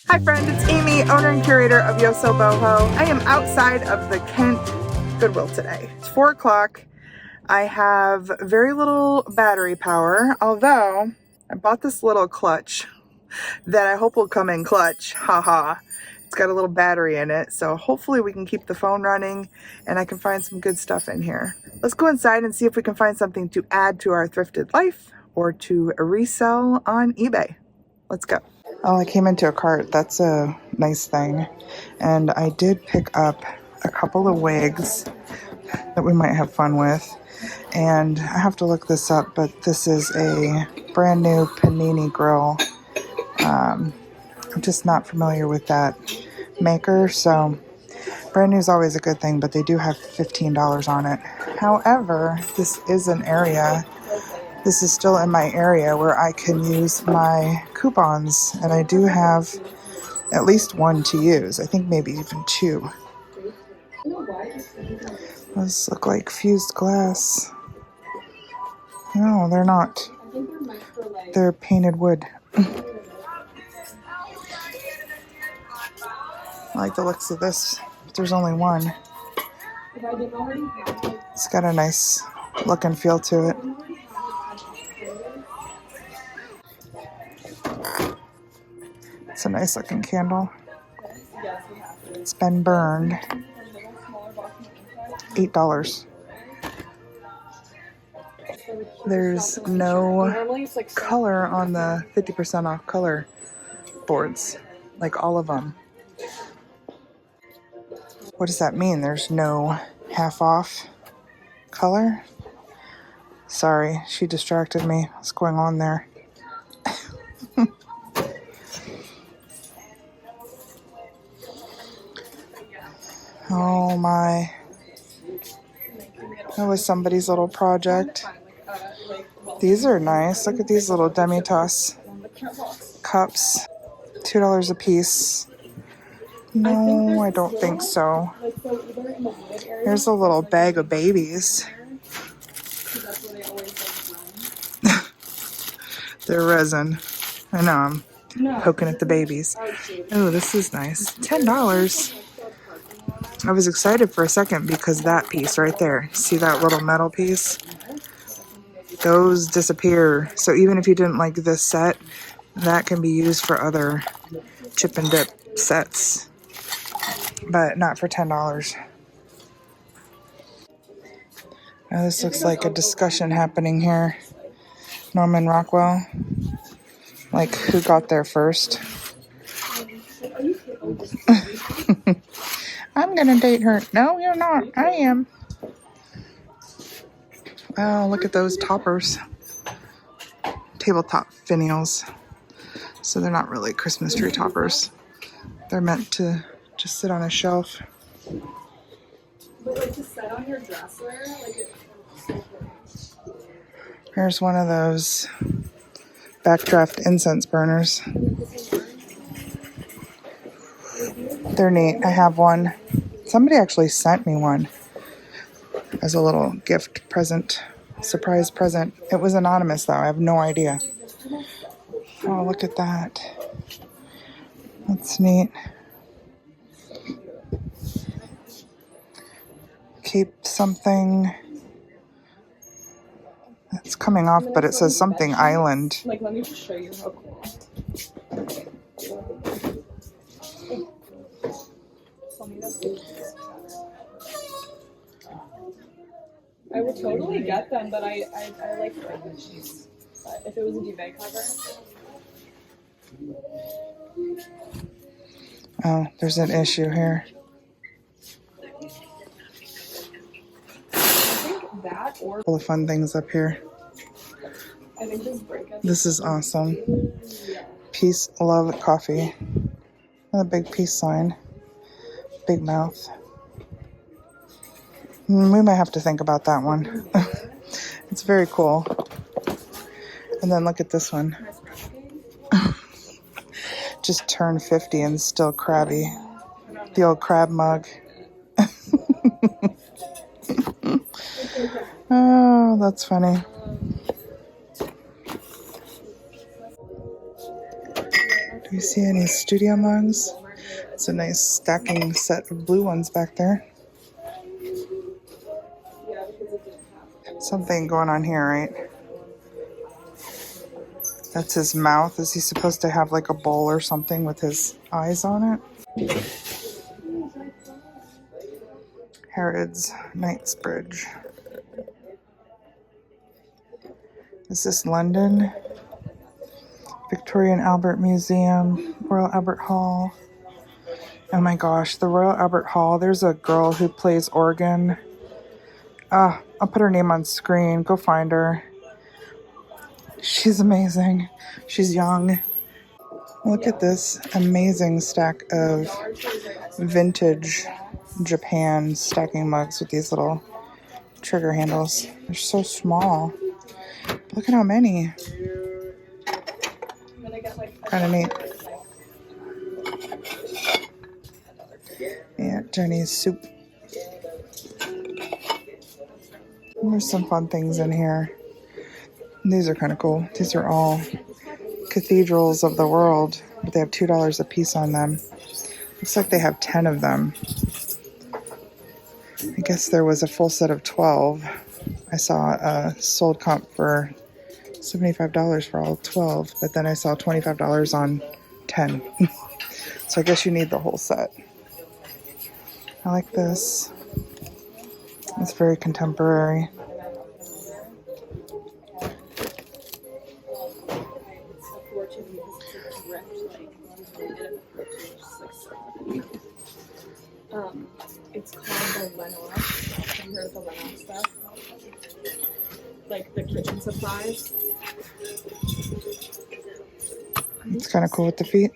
Hi friend, it's Amy, owner and curator of Yosoboho. I am outside of the Kent Goodwill today. It's 4 o'clock. I have very little battery power, although I bought this little clutch that I hope will come in clutch. Haha. It's got a little battery in it, so hopefully we can keep the phone running and I can find some good stuff in here. Let's go inside and see if we can find something to add to our thrifted life or to resell on eBay. Let's go. Oh, I came into a cart. That's a nice thing. And I did pick up a couple of wigs that we might have fun with. And I have to look this up, but this is a brand new panini grill. I'm just not familiar with that maker, so brand new is always a good thing, but they do have $15 on it. However, this is an area, this is still in my area where I can use my coupons, and I do have at least one to use. I think maybe even two. Those look like fused glass. No, they're not. They're painted wood. I like the looks of this, but there's only one. It's got a nice look and feel to it. It's a nice looking candle. It's been burned. $8. There's no color on the 50% off color boards, like all of them. What does that mean? There's no half off color? Sorry, she distracted me. What's going on there? Oh my. That was somebody's little project. These are nice. Look at these little demi-tasse cups. $2 a piece. No, I don't think so. Here's a little bag of babies. They're resin. I know, I'm poking at the babies. Oh, this is nice. $10. I was excited for a second because that piece right there, see that little metal piece? Those disappear. So even if you didn't like this set, that can be used for other chip and dip sets, but not for $10. Now this looks like a discussion happening here. Norman Rockwell, like who got there first? I'm gonna date her. No, you're not. I am. Oh, look at those toppers. Tabletop finials. So they're not really Christmas tree toppers. They're meant to just sit on a shelf. But like to set on your dresser, like Here's one of those backdraft incense burners. They're neat. I have one. Somebody actually sent me one as a little gift present, surprise present. It was anonymous though. I have no idea. Oh, look at that. That's neat. Keep something. It's coming off, but it says something island. like let me just show you how cool. I would totally get them, but I like the cheese. But if it was a duvet cover. Oh, there's an issue here. I think that or Full of fun things up here. I think this breakup. This is awesome. Peace, love, coffee. And a big peace sign. Big mouth. We might have to think about that one. It's very cool. And then look at this one. Just turned 50 and still crabby. The old crab mug. Oh, that's funny. Do you see any studio mugs? It's a nice stacking set of blue ones back there. Something going on here, right? That's his mouth. Is he supposed to have like a bowl or something with his eyes on it? Harrods, Knightsbridge. Is this London? Victoria and Albert Museum, Royal Albert Hall. Oh my gosh, the Royal Albert Hall. There's a girl who plays organ. I'll put her name on screen. Go find her. She's amazing. She's young. Look at this amazing stack of vintage Japan stacking mugs with these little trigger handles. They're so small. Look at how many. Kind of neat. Yeah, Jenny's soup. There's some fun things in here. These are kind of cool. These are all cathedrals of the world, but they have $2 a piece on them. Looks like they have 10 of them. I guess there was a full set of 12. I saw a sold comp for $75 for all 12, but then I saw $25 on 10. So I guess you need the whole set. I like this. It's very contemporary. It's called the Lenore. Have you heard of the Lenore stuff? Like the kitchen supplies. It's kind of cool with the feet.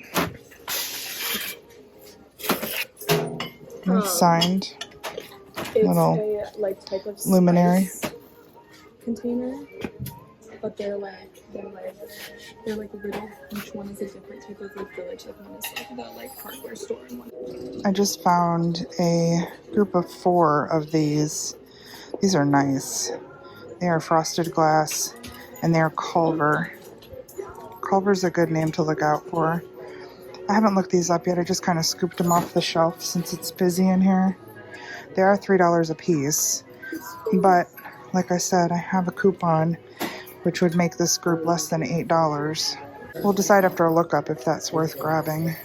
It's signed. It's little a like type of luminary container, but they're like little. Each one is a different type of like village. Like one is like the like hardware store, and one. I just found a group of 4 of these. These are nice. They are frosted glass, and they are Culver. Culver's a good name to look out for. I haven't looked these up yet. I just kind of scooped them off the shelf since it's busy in here. They are $3 a piece, but like I said, I have a coupon which would make this group less than $8. We'll decide after a lookup if that's worth grabbing.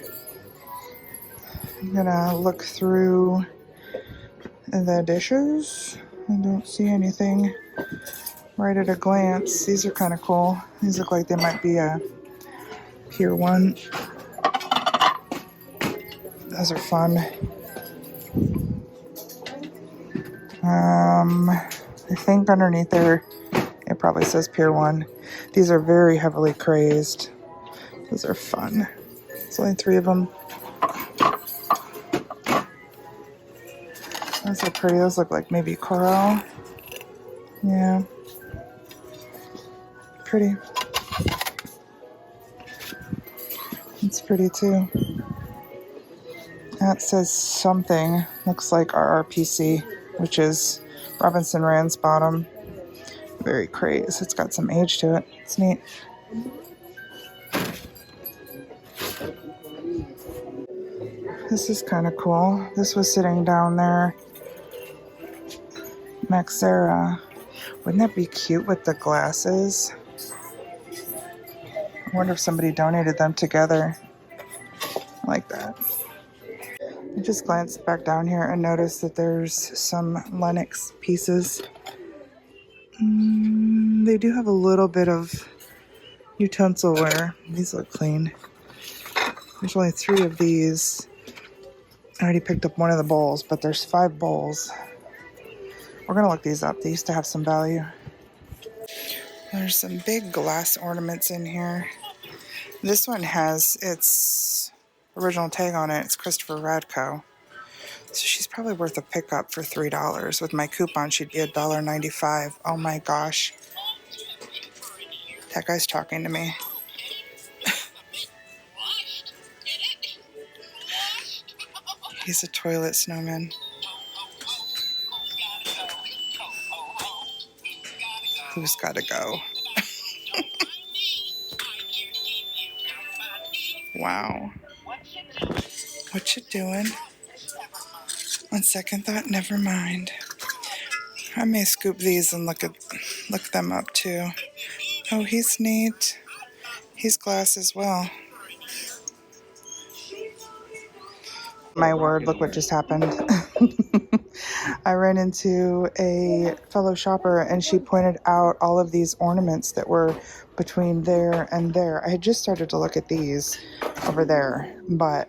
I'm gonna look through the dishes. I don't see anything right at a glance. These are kind of cool. These look like they might be a Pier 1. Those are fun. I think underneath there, it probably says Pier 1. These are very heavily crazed. Those are fun. There's only 3 of them. Those are pretty. Those look like maybe coral. Yeah. Pretty. It's pretty too. That says something. Looks like RRPC, which is Robinson Rand's bottom. Very crazy. It's got some age to it. It's neat. This is kind of cool. This was sitting down there. Maxera. Wouldn't that be cute with the glasses? I wonder if somebody donated them together. I like that. I just glanced back down here and noticed that there's some Lenox pieces. They do have a little bit of utensil wear. These look clean. There's only 3 of these. I already picked up one of the bowls, but there's 5 bowls. We're going to look these up. They used to have some value. There's some big glass ornaments in here. This one has its original tag on it. It's Christopher Radko. So she's probably worth a pickup for $3. With my coupon, she'd be $1.95. Oh my gosh. That guy's talking to me. He's a toilet snowman. Who's gotta go? Wow. What you doing? On second thought, never mind. I may scoop these and look them up too. Oh, he's neat. He's glass as well. My word, look what just happened. I ran into a fellow shopper and she pointed out all of these ornaments that were between there and there. I had just started to look at these over there, but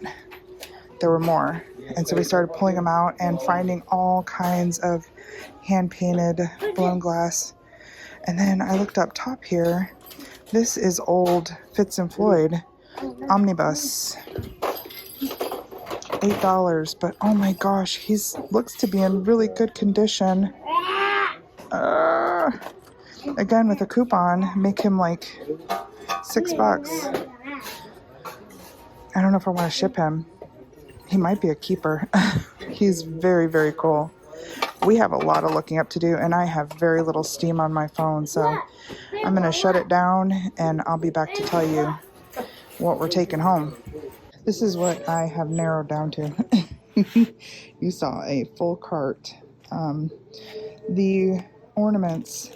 there were more. And so we started pulling them out and finding all kinds of hand-painted blown glass. And then I looked up top here. This is old Fitz and Floyd omnibus. $8, but oh my gosh, he's looks to be in really good condition. Again, with a coupon, make him like $6. I don't know if I want to ship him. He might be a keeper. He's very, very cool. We have a lot of looking up to do, and I have very little steam on my phone, so I'm going to shut it down, and I'll be back to tell you what we're taking home. This is what I have narrowed down to. You saw a full cart. The ornaments,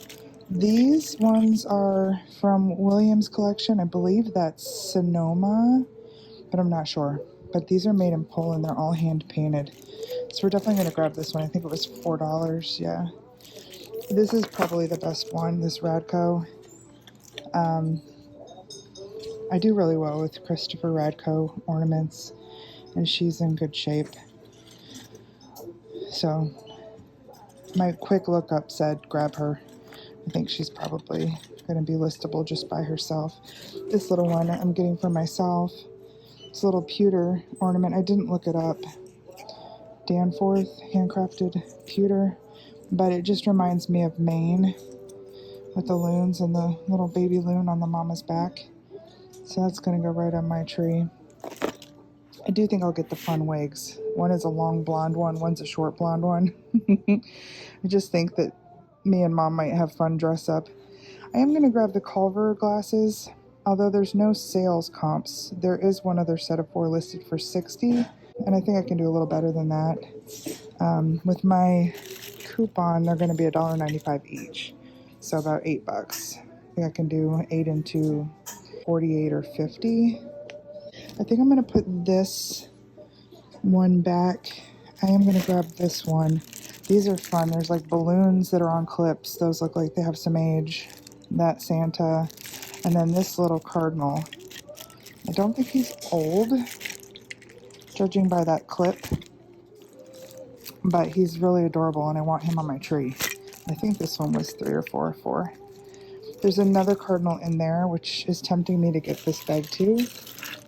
these ones are from Williams' collection. I believe that's Sonoma, but I'm not sure. But these are made in Poland. They're all hand painted. So we're definitely going to grab this one. I think it was $4. Yeah. This is probably the best one, this Radko. I do really well with Christopher Radko ornaments, and she's in good shape. So my quick lookup said grab her. I think she's probably going to be listable just by herself. This little one I'm getting for myself. This little pewter ornament. I didn't look it up. Danforth handcrafted pewter, but it just reminds me of Maine with the loons and the little baby loon on the mama's back. So that's going to go right on my tree. I do think I'll get the fun wigs. One is a long blonde one, one's a short blonde one. I just think that me and Mom might have fun dress up. I am going to grab the Culver glasses, although there's no sales comps. There is one other set of 4 listed for $60, and I think I can do a little better than that. With my coupon, they're going to be $1.95 each, so about $8. I think I can do 8 into 48 or 50. I think I'm going to put this one back. I am going to grab this one. These are fun. There's like balloons that are on clips. Those look like they have some age. That Santa. And then this little cardinal. I don't think he's old, judging by that clip. But he's really adorable and I want him on my tree. I think this one was 3 or 4 or 4. There's another cardinal in there, which is tempting me to get this bag too.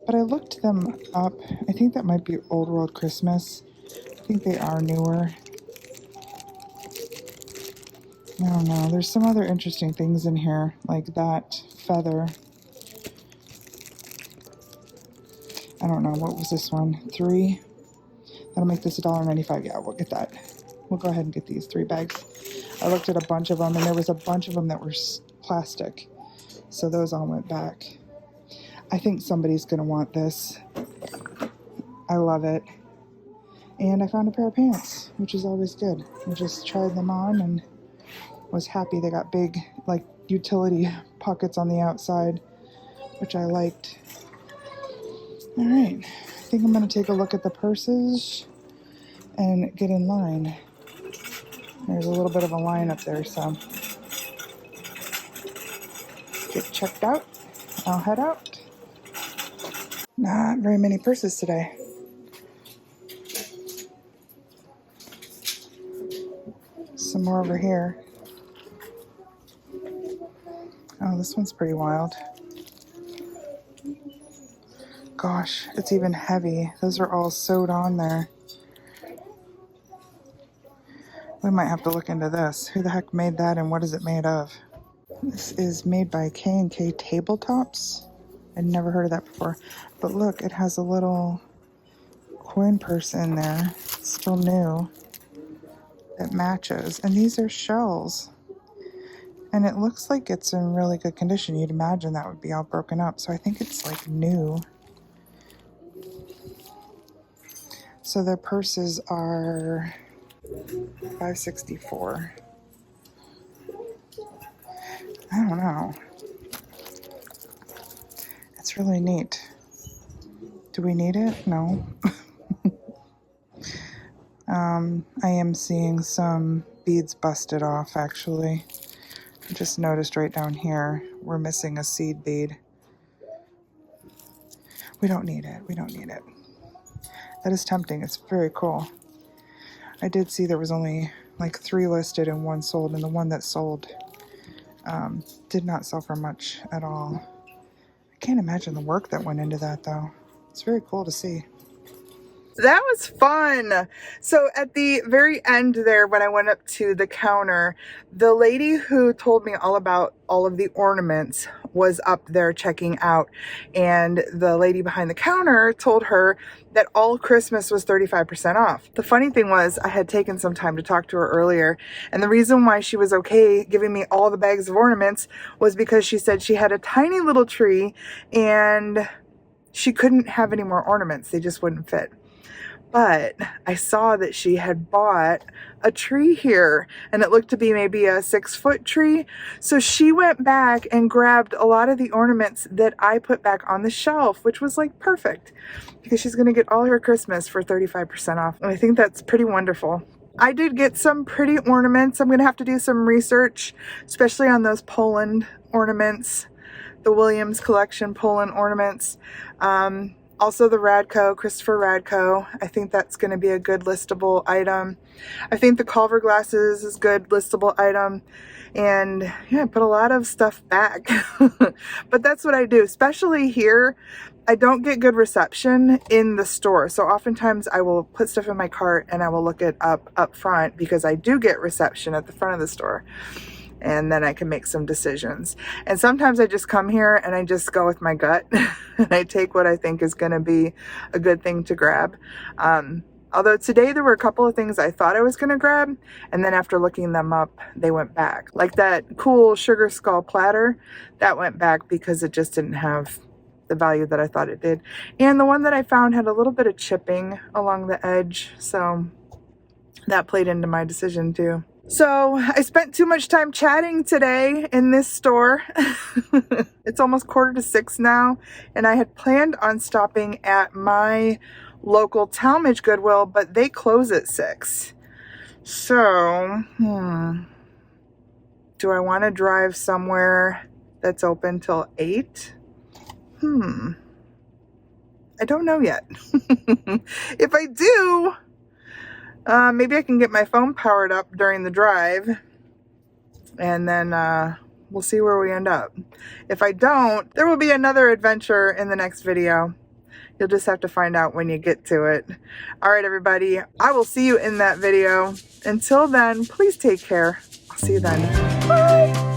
But I looked them up. I think that might be Old World Christmas. I think they are newer. I don't know. There's some other interesting things in here, like that feather. I don't know. What was this one? 3? That'll make this $1.95. Yeah, we'll get that. We'll go ahead and get these 3 bags. I looked at a bunch of them, and there was a bunch of them that were plastic. So those all went back. I think somebody's going to want this. I love it. And I found a pair of pants, which is always good. I just tried them on and was happy. They got big, like, utility pockets on the outside, which I liked. All right. I think I'm going to take a look at the purses and get in line. There's a little bit of a line up there, so get checked out. I'll head out. Not very many purses today. Some more over here. Oh, this one's pretty wild. Gosh, it's even heavy. Those are all sewed on there. We might have to look into this. Who the heck made that and what is it made of? This is made by K&K Tabletops. I'd never heard of that before. But look, it has a little coin purse in there. It's still new. It matches. And these are shells. And it looks like it's in really good condition. You'd imagine that would be all broken up. So I think it's like new. So their purses are $5.64. I don't know. It's really neat. Do we need it? No. I am seeing some beads busted off, actually. I just noticed right down here, we're missing a seed bead. We don't need it. We don't need it. That is tempting. It's very cool. I did see there was only like 3 listed and 1 sold, and the one that sold did not sell for much at all. I can't imagine the work that went into that, though. It's very cool to see. That was fun. So at the very end there, when I went up to the counter, the lady who told me all about all of the ornaments was up there checking out. And the lady behind the counter told her that all Christmas was 35% off. The funny thing was, I had taken some time to talk to her earlier. And the reason why she was okay giving me all the bags of ornaments was because she said she had a tiny little tree and she couldn't have any more ornaments. They just wouldn't fit. But I saw that she had bought a tree here, and it looked to be maybe a 6-foot tree. So she went back and grabbed a lot of the ornaments that I put back on the shelf, which was like perfect because she's going to get all her Christmas for 35% off. And I think that's pretty wonderful. I did get some pretty ornaments. I'm going to have to do some research, especially on those Poland ornaments, the Williams collection Poland ornaments. Also the Radko, Christopher Radko. I think that's going to be a good listable item. I think the Culver glasses is a good listable item. And yeah, I put a lot of stuff back. But that's what I do, especially here. I don't get good reception in the store. So oftentimes I will put stuff in my cart and I will look it up front because I do get reception at the front of the store. And then I can make some decisions. And sometimes I just come here and I just go with my gut and I take what I think is going to be a good thing to grab. Although today there were a couple of things I thought I was going to grab, and then after looking them up, they went back. Like that cool sugar skull platter, that went back because it just didn't have the value that I thought it did. And the one that I found had a little bit of chipping along the edge, so that played into my decision too. So I spent too much time chatting today in this store. It's almost 5:45 now, and I had planned on stopping at my local Talmadge Goodwill, but they close at 6. So, do I want to drive somewhere that's open till 8? I don't know yet. If I do, maybe I can get my phone powered up during the drive, and then we'll see where we end up. If I don't, there will be another adventure in the next video. You'll just have to find out when you get to it. All right, everybody, I will see you in that video. Until then, please take care. I'll see you then. Bye.